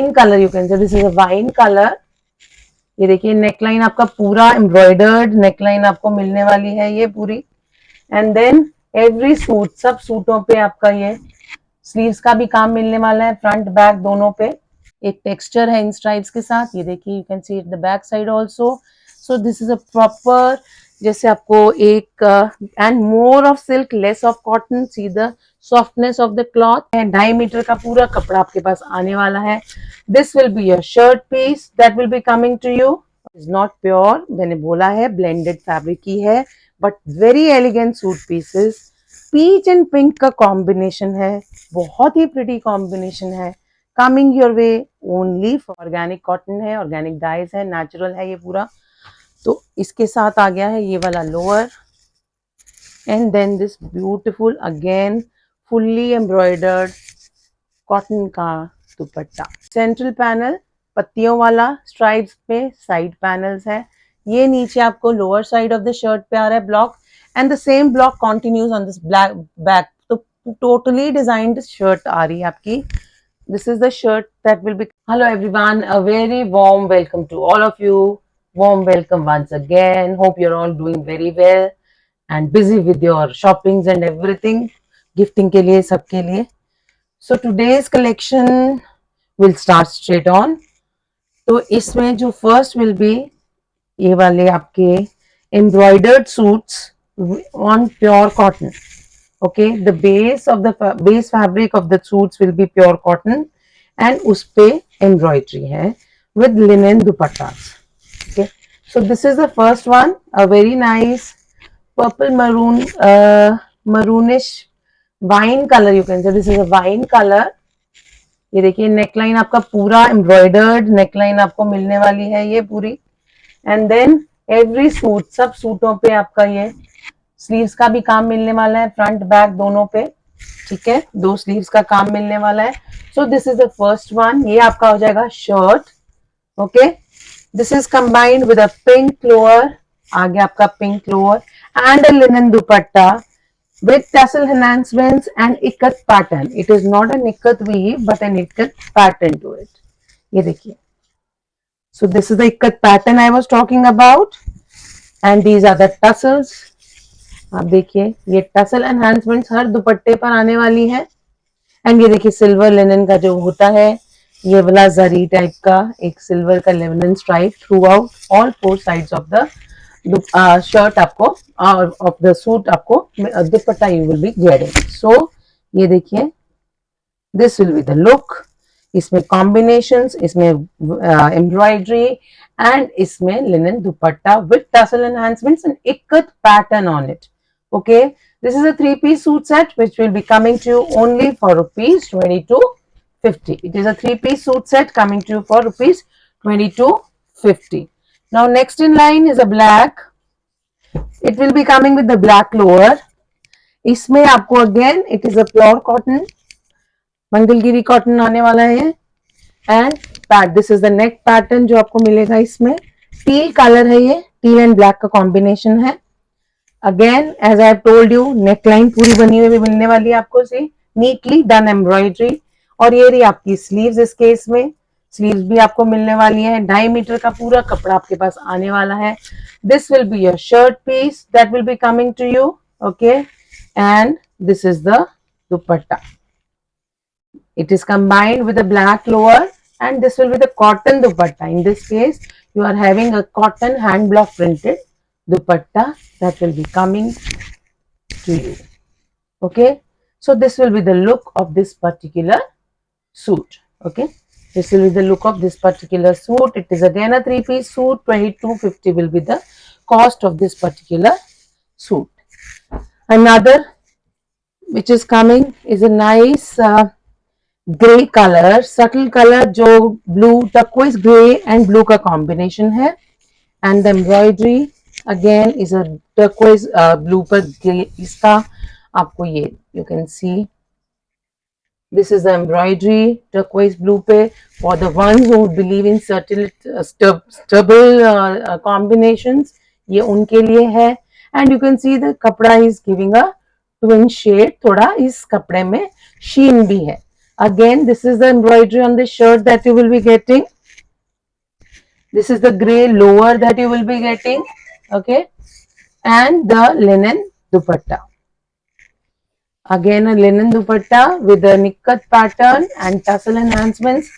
Wine colour, you can say this is a wine colour. ये देखिए neckline आपका पूरा एम्ब्रॉयडर्ड नेकलाइन आपको मिलने वाली है ये पूरी। एंड देन एवरी सूट, सब सूटों पे आपका ये स्लीव्स का भी काम मिलने वाला है, फ्रंट बैक दोनों पे। एक टेक्सचर है इन स्ट्राइप्स के साथ, ये देखिए you can see it the back side also. So this is a proper, जैसे आपको एक and more of silk less of cotton, see the softness of the cloth. 2.5 metre का पूरा कपड़ा आपके पास आने वाला है। This will be your shirt piece that will be coming to you. Is not pure, मैंने बोला है ब्लेंडेड फैब्रिक की है, but very elegant suit pieces. Peach and pink का कॉम्बिनेशन है, बहुत ही प्रिटी कॉम्बिनेशन है। Coming your way only for organic cotton है, ऑर्गेनिक डाइज है, नेचुरल है ये पूरा। तो इसके साथ आ गया है ये वाला lower and then this beautiful again fully embroidered cotton का दुपट्टा। सेंट्रल पैनल पत्तियों वाला स्ट्राइप्स पे साइड पैनल्स है। ये नीचे आपको lower side of the shirt पे आ रहा है block, and the same block continues on this black back. तो टोटली डिजाइन्ड शर्ट आ रही है आपकी। This is the shirt that will be. Hello everyone, a very warm welcome to all of you. Warm welcome once again. Hope you're all doing very well and busy with your shoppings and everything. Gifting के लिए, सबके लिए. So today's collection will start straight on. तो इसमें जो first will be ये वाले आपके embroidered suits on pure cotton. Okay, the base of the base fabric of the suits will be pure cotton and उसपे embroidery है with linen dupattas. Okay, so this is the first one, a very nice purple maroon, maroonish wine color, you can say this is a wine color. ये देखिए neckline आपका पूरा embroidered neckline आपको मिलने वाली है ये पूरी। एंड देन एवरी सूट, सब सूटों पे आपका ये स्लीव्स का भी काम मिलने वाला है, फ्रंट बैक दोनों पे। ठीक है, 2 स्लीव्स का काम मिलने वाला है। सो this is the first one, ये आपका हो जाएगा shirt. Okay, this is combined with a pink lower, आगे आपका pink lower and a linen dupatta with tassel enhancements and ikat pattern. It is not an ikat weave but an ikat pattern to it. ये देखिए, so this is the ikat pattern I was talking about and these are the tassels. आप देखिए ये tussle enhancements हर दुपट्टे पर आने वाली है। एंड ये देखिए सिल्वर लिनन का जो होता है ये वाला जरी टाइप का एक सिल्वर का linen stripe throughout all 4 sides of the shirt आपको ऑफ द सूट आपको dupatta you will be getting. So ये देखिए this will be the look. इसमें कॉम्बिनेशंस, इसमें एम्ब्रॉयडरी एंड इसमें linen dupatta with tassel enhancements and ikat pattern on it. Okay, this is a 3-piece suit set which will be coming to you only for rupees 2250. It is a 3-piece suit set coming to you for rupees 2250. Now next in line is a black. It will be coming with the black lower. इसमें आपको again it is a pure cotton, Mangalagiri cotton आने वाला है। And pat, this is the neck pattern जो आपको मिलेगा इसमें। Teal colour है ये, टील एंड ब्लैक का कॉम्बिनेशन है। Again as I told you neckline पूरी बनी हुई मिलने वाली है आपको से, नीटली डन एम्ब्रॉयडरी। और ये रही आपकी स्लीव्स, इस केस में स्लीव्स भी आपको मिलने वाली है। 2.5 मीटर का पूरा कपड़ा आपके पास आने वाला है। This will be your shirt piece that will be coming to you. Okay, and this is the dupatta. It is combined with a black lower and this will be the cotton dupatta. In this case, you are having a cotton hand block printed dupatta that will be coming to you. Okay, so this will be the look of this particular suit. Okay, this will be the look of this particular suit. It is again a 3-piece suit. 2250 will be the cost of this particular suit. Another which is coming is a nice grey colour, subtle colour जो blue, turquoise grey and blue का combination है। And the embroidery again is a turquoise blue पर grey, इसका आपको ये you can see this is the embroidery turquoise blue पे for the ones who believe in certain subtle combinations, ये उनके लिए है। And you can see the कपड़ा is giving a twin shade, थोड़ा इस कपड़े में शीन भी है। Again, this is the embroidery on the shirt that you will be getting. This is the gray lower that you will be getting. Okay, and the linen dupatta. Again, a linen dupatta with a nikkat pattern and tassel enhancements.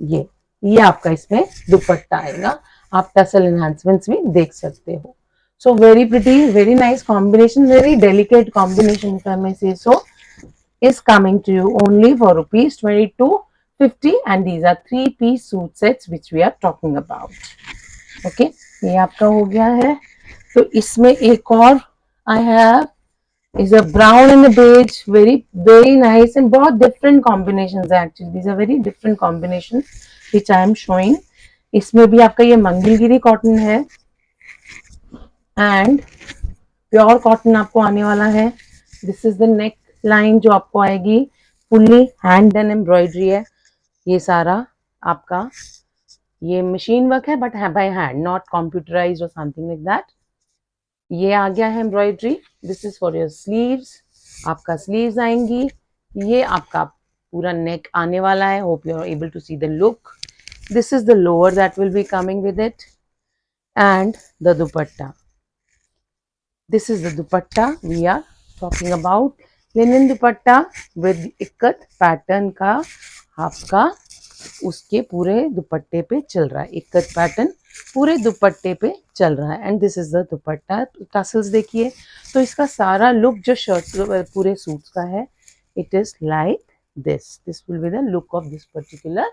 ये आपका इसमें दुपट्टा आएगा. आप tussle enhancements भी देख सकते हो. So very pretty, very nice combination, very delicate combination, if I may say so, is coming to you only for rupees 2250, and these are 3-piece suit sets which we are talking about. Okay, ये आपका हो गया है. तो इसमें एक और I have is a brown and a beige, very nice, and बहुत different combinations है actually. These are very different combinations which I am showing. इसमें भी आपका ये मंगलगिरी कॉटन है एंड प्योर कॉटन आपको आने वाला है. This is the neck line जो आपको आएगी, फुल्ली हैंड डन एम्ब्रॉयडरी है. ये सारा आपका ये मशीन वर्क है बट है बाय हैंड, नॉट कंप्यूटराइज्ड और समथिंग लाइक दैट. ये आ गया है embroidery. This is for your sleeves. आपका स्लीव्स आएंगी. ये आपका पूरा नेक आने वाला है. Hope you are able to see the look. This is the lower that will be coming with it, and the dupatta. This is the dupatta we are talking about. Linen dupatta with ikat pattern का आपका उसके पूरे दुपट्टे पे चल रहा है. Ikat pattern पूरे दुपट्टे पे चल रहा है. And this is the dupatta. Tassels देखिए. तो इसका सारा लुक जो शर्ट पूरे सूट्स का है, it is like this. This will be the look of this particular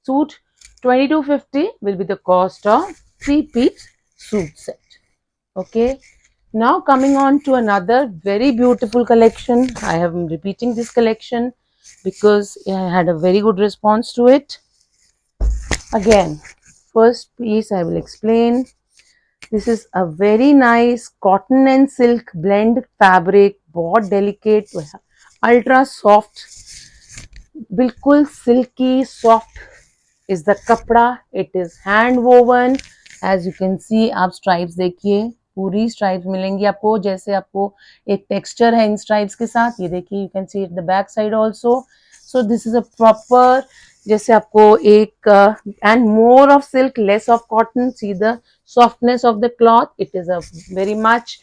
suit. 2250 will be the cost of 3-piece suit set. Okay, now coming on to another very beautiful collection. I am repeating this collection because I had a very good response to it. Again, first piece I will explain. This is a very nice cotton and silk blend fabric, बहुत delicate, ultra soft, बिल्कुल silky soft is the कपड़ा. It is hand woven. As you can see, आप stripes देखिए, पूरी stripes मिलेंगी आपको. जैसे आपको एक texture है इन stripes के साथ, ये देखिए, you can see it the back side also. So this is a proper, जैसे आपको एक and more of silk, less of cotton. See the softness of the cloth. It is a very much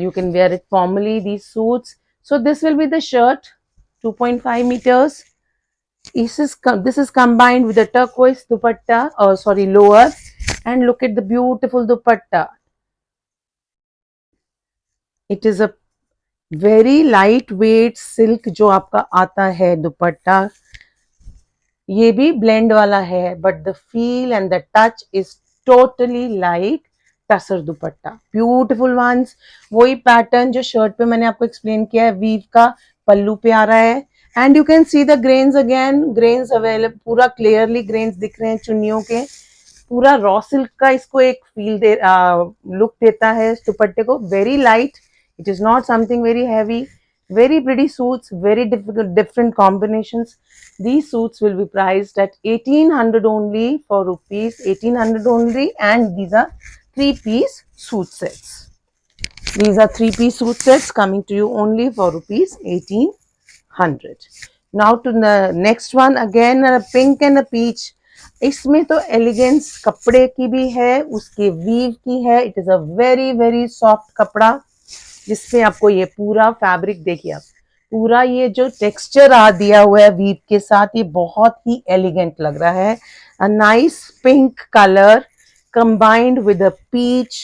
you can wear it formally, these suits. So this will be the shirt, 2.5 meters. This is combined with the turquoise dupatta, lower, and look at the beautiful dupatta. It is a very lightweight silk जो आपका आता है दुपट्टा. ये भी blend वाला है, but the feel and the touch is totally like tussar dupatta. Beautiful ones. वही pattern जो शर्ट पे मैंने आपको एक्सप्लेन किया है, वीव का पल्लू पे आ रहा है. And you can see the grains again. Grains available, पूरा क्लियरली ग्रेन्स दिख रहे हैं चुन्नियों के. पूरा रॉ सिल्क का इसको एक फील लुक देता है दुपट्टे को. Very light. It is not something very heavy. Very pretty suits, very different combinations. These suits will be priced at 1800 only, for rupees 1800 only, and these are 3-piece suit sets. These are 3-piece suit sets coming to you only for rupees 1800. Now to the next one, again a pink and a peach. इसमें तो elegance कपड़े की भी है, उसके weave की है. It is a very very soft कपड़ा जिसपे आपको ये पूरा फैब्रिक देखिए आप, पूरा ये जो टेक्सचर आ दिया हुआ है वीव के साथ, ये बहुत ही एलिगेंट लग रहा है. A nice pink colour combined with the peach.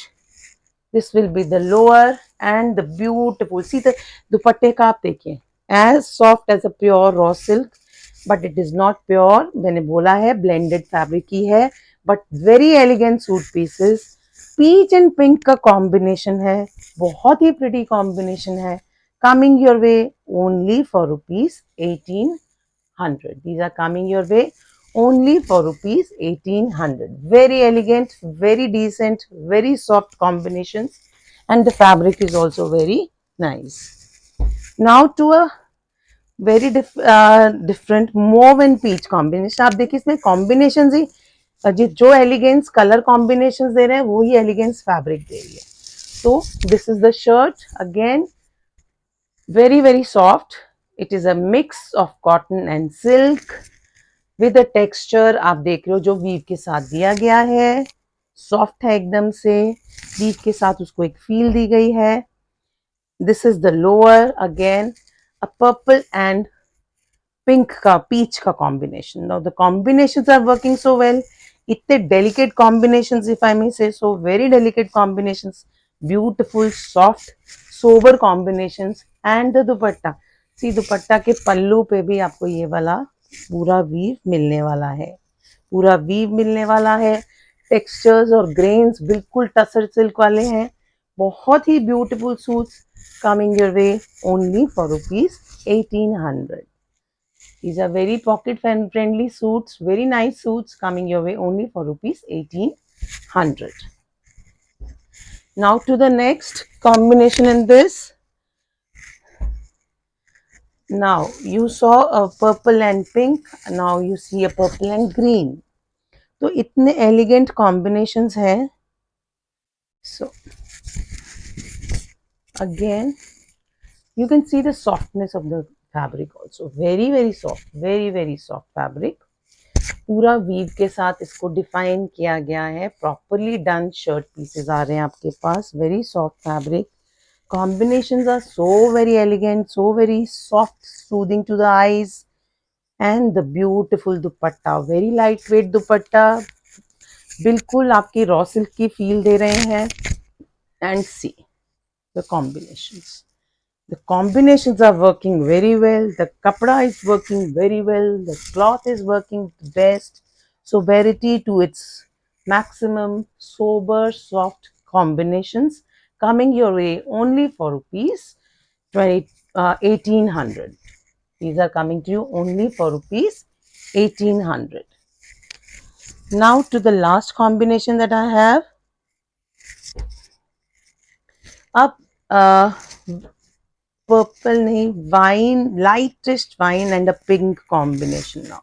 This will be the lower and the beautiful. See the दुपट्टे का आप देखिए, as soft as a pure raw silk, but it is not pure. मैंने बोला है blended fabric ही है, but very elegant suit pieces. Peach and pink का combination है, बहुत ही प्रिटी कॉम्बिनेशन है. Coming your way only for rupees 1800. These are coming your way only for rupees 1800. Very elegant, very decent, very soft combinations, and the fabric is also very nice. Now to a very different mauve and peach combination. आप देखिए इसमें combinations ही जो elegance colour combination दे रहे हैं वही elegance fabric दे रही है. तो this is the shirt. Again very very soft. It is a mix of cotton and silk with a texture आप देख रहे हो जो वीव के साथ दिया गया है, सॉफ्ट है एकदम से, वीव के साथ उसको एक फील दी गई है. This is the lower, again a purple and pink का पीच का combination. Now the combinations are working so well. इतने delicate combinations, if I may say so, very delicate combinations, beautiful soft sober combinations. And the dupatta, see dupatta के पल्लू पे भी आपको ये वाला पूरा वीव मिलने वाला है, पूरा वीव मिलने वाला है. टेक्सचर्स और ग्रेन्स बिल्कुल टसर सिल्क वाले हैं. बहुत ही beautiful suits coming your way only for ₹1800. These are very pocket friendly suits, very nice suits coming your way only for ₹1800. Now to the next combination in this. Now you saw a purple and pink, now you see a purple and green. तो इतने elegant combinations हैं. So again you can see the softness of the fabric also, very soft, very soft fabric. पूरा weave के साथ इसको define किया गया है. प्रॉपरली डन शर्ट पीसेस आ रहे हैं आपके पास. Very soft fabric, combinations are so very elegant, so very soft, soothing to the eyes. And the beautiful dupatta, very light weight dupatta, बिल्कुल आपकी रॉ सिल्क की फील दे रहे हैं. And see the combinations. The combinations are working very well. The kapda is working very well. The cloth is working best. Soberity to its maximum. Sober, soft combinations coming your way only for ₹1800. These are coming to you only for ₹1800. Now to the last combination that I have. Up purple nahi, wine, lightest wine and a pink combination. Now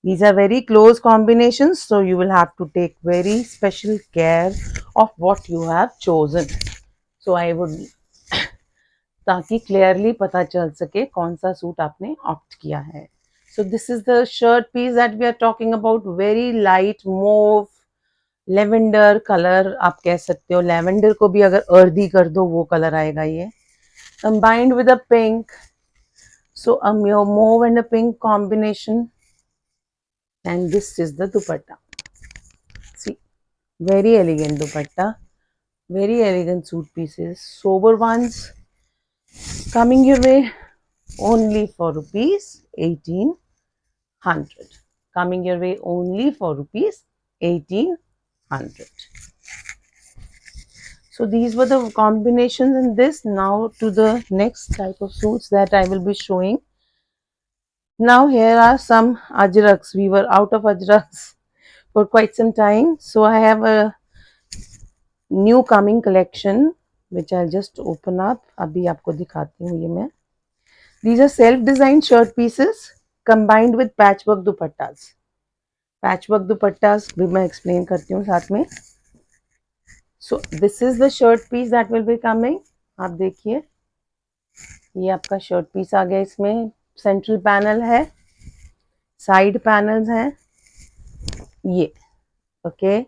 these are very close combinations, so you will have to take very special care of what you have chosen. So I would ताकि clearly पता चल सके कौन सा suit आपने opt किया है. So this is the shirt piece that we are talking about. Very light mauve, lavender color आप कह सकते हो. lavender को भी अगर earthy कर दो वो color आएगा ये. Combined with a pink, so a mauve and a pink combination. And this is the dupatta. See, very elegant dupatta, very elegant suit pieces, sober ones coming your way only for ₹1800. Coming your way only for ₹1800. So these were the combinations in this. Now to the next type of suits that I will be showing. Now here are some ajraks. We were out of ajraks for quite some time, so I have a new coming collection which I'll just open up. अभी आपको दिखाती हूँ ये मैं. These are self-designed shirt pieces combined with patchwork dupattas. Patchwork dupattas भी मैं explain करती हूँ साथ में. So this is the shirt piece that will be coming. आप देखिए ये आपका शर्ट पीस आ गया. इसमें सेंट्रल पैनल है, साइड पैनल्स हैं ये. ओके,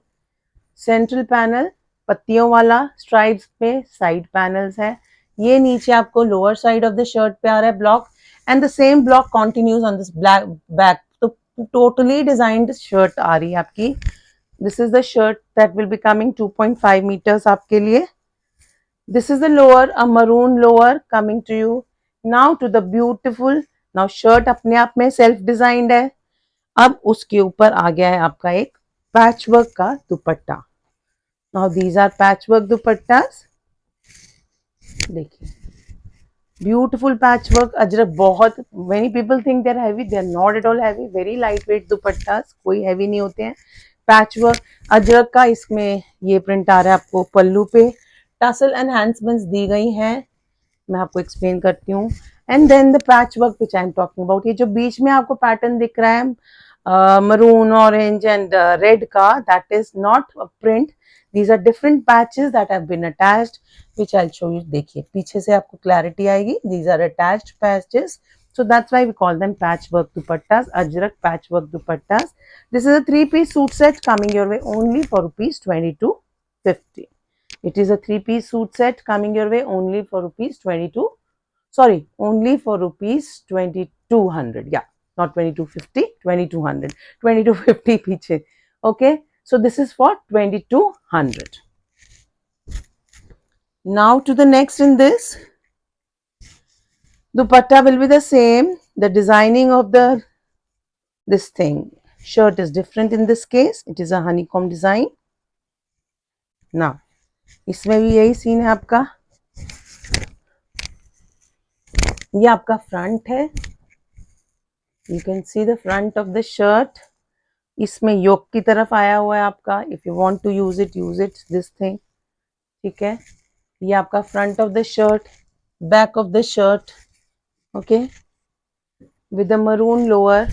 सेंट्रल पैनल पत्तियों वाला स्ट्राइप्स पे, साइड पैनल्स है. ये नीचे आपको lower side of the shirt पे आ रहा है block, and the same block continues on this black back. तो टोटली डिजाइंड शर्ट आ रही है आपकी. This is the shirt that will be coming 2.5 metres आपके लिए. This is the lower, a maroon lower coming to you. Now to the beautiful. Now shirt अपने आप में सेल्फ डिजाइंड है. अब उसके ऊपर आ गया है आपका एक पैचवर्क का दुपट्टा. Now these are patchwork dupattas. देखिए beautiful patchwork अजरक. बहुत many people think they're heavy, they're not at all heavy. Very lightweight dupattas, कोई heavy नहीं होते हैं. पैचवर्क अजरक का इसमें ये प्रिंट आ रहा है आपको पल्लू पे. टसल एनहांसमेंट्स दी गई हैं, मैं आपको एक्सप्लेन करती हूँ. And then the patchwork which I am talking about, ये जो बीच में आपको पैटर्न दिख रहा है maroon, orange and red ka, that is not a print. These are different patches that have been attached, which I'll show you. देखिए पीछे से आपको clarity आएगी. These are attached patches, so that's why we call them patchwork dupattas, Ajrak patchwork dupattas. This is a 3-piece suit set coming your way only for rupees 2250. It is a 3-piece suit set coming your way only for rupees 22. Sorry, only for rupees 2200. Yeah, not 2250, 2200. 2250 piche. Okay, so this is for 2200. Now to the next in this. Dupatta will be the same. The designing of the this thing shirt is different in this case. It is a honeycomb design. Now, इसमें भी यही scene है आपका. ये आपका front है. You can see the front of the shirt. इसमें योक की तरफ आया हुआ है आपका. If you want to use it, this thing. ठीक है. ये आपका front of the shirt, back of the shirt. Okay. With the maroon lower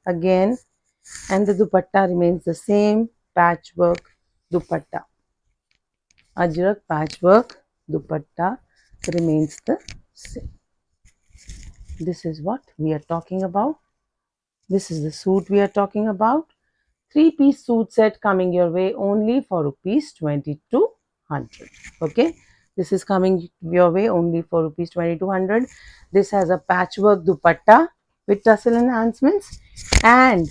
again, and the dupatta remains the same. Patchwork dupatta. Ajrak patchwork dupatta remains the same. This is what we are talking about. This is the suit we are talking about. 3-piece suit set coming your way only for rupees 2200. Okay, this is coming your way only for rupees 2200. This has a patchwork dupatta with tassel enhancements, and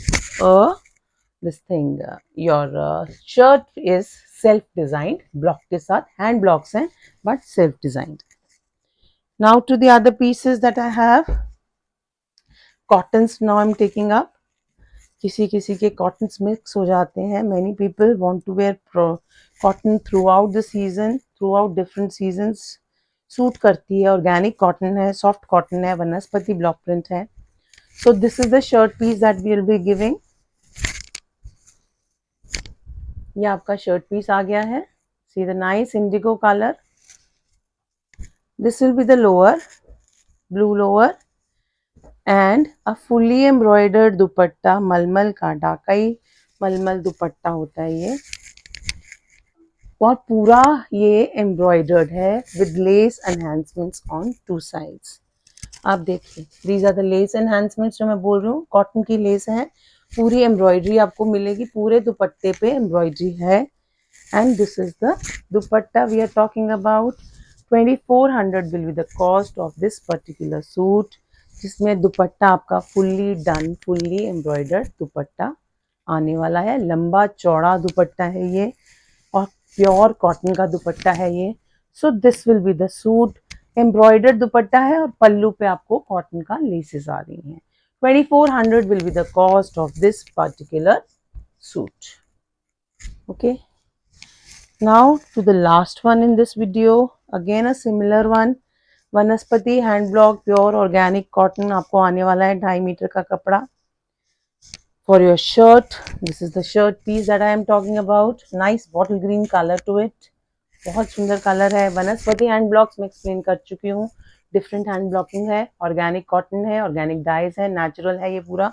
this thing your shirt is self designed. Block के साथ hand blocks हैं but self designed. Now to the other pieces that I have. Cottons now I'm taking up. किसी किसी के cottons mix हो जाते हैं. Many people want to wear cotton throughout the season, throughout different seasons. Suit करती है. Organic cotton है, soft cotton है, वनस्पति ब्लॉक प्रिंट है. So this is the shirt piece that we will be giving. ये आपका शर्ट पीस आ गया है. See the nice indigo color. This will be the lower, blue lower. And a fully embroidered दुपट्टा मलमल का. ढाकाई मलमल दुपट्टा होता है ये, और पूरा ये एम्ब्रॉयडर्ड है with lace enhancements on 2 sides. आप देखिए, these are the lace enhancements जो मैं बोल रही हूँ. कॉटन की लेस है. पूरी एम्ब्रॉयडरी आपको मिलेगी. पूरे दुपट्टे पे एम्ब्रॉयडरी है. And this is the dupatta we are talking about. 2400 will be the cost of this particular suit, जिसमें दुपट्टा आपका फुल्ली डन, फुल्ली एम्ब्रॉयडर्ड दुपट्टा आने वाला है. लंबा चौड़ा दुपट्टा है ये, और प्योर कॉटन का दुपट्टा है ये. So this will be the suit. Embroidered दुपट्टा है और पल्लू पे आपको कॉटन का लेसेस आ रही हैं. 2400 will be the cost of this particular suit. Okay, now to the last one in this video. Again a similar one. वनस्पति hand block pure organic cotton आपको आने वाला है. 2.5 मीटर का कपड़ा. For your shirt, this is the shirt piece that I am talking about. Nice bottle green color to it. बहुत सुंदर colour है. वनस्पति हैंड ब्लॉक्स में एक्सप्लेन कर चुकी हूँ. डिफरेंट हैंड ब्लॉकिंग है. ऑर्गेनिक कॉटन है, ऑर्गेनिक डाइज है, नेचुरल है ये पूरा.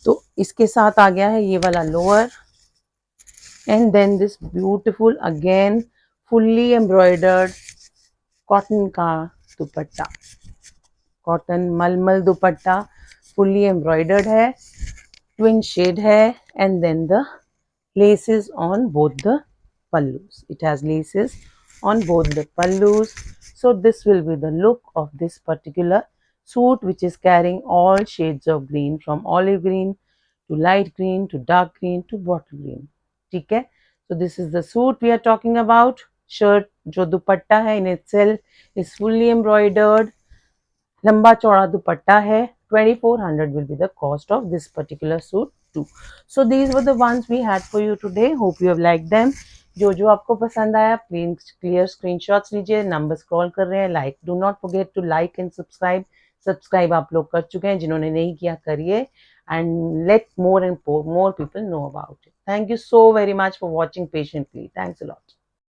तो इसके साथ आ गया है ये वाला lower. And then this beautiful again fully embroidered cotton का दुपट्टा. कॉटन मलमल दुपट्टा फुल्ली एम्ब्रॉयडर्ड है. Twin shade है, and then the laces on both the pallus. It has laces on both the pallus. So this will be the look of this particular suit, which is carrying all shades of green, from olive green to light green to dark green to bottle green. ठीक है. So this is the suit we are talking about. Shirt जो दुपट्टा है in itself is fully embroidered. लंबा चौड़ा दुपट्टा है. 2400 will be the cost of this particular suit too. So these were the ones we had for you today. Hope you have liked them. जो जो आपको पसंद आया प्लीज क्लियर स्क्रीनशॉट्स लीजिए. Number scroll कर रहे हैं. Like, do not forget to like and subscribe. Subscribe आप लोग कर चुके हैं. जिन्होंने नहीं किया करिए. And let more and more people know about it. Thank you so very much for watching patiently. Thanks a lot.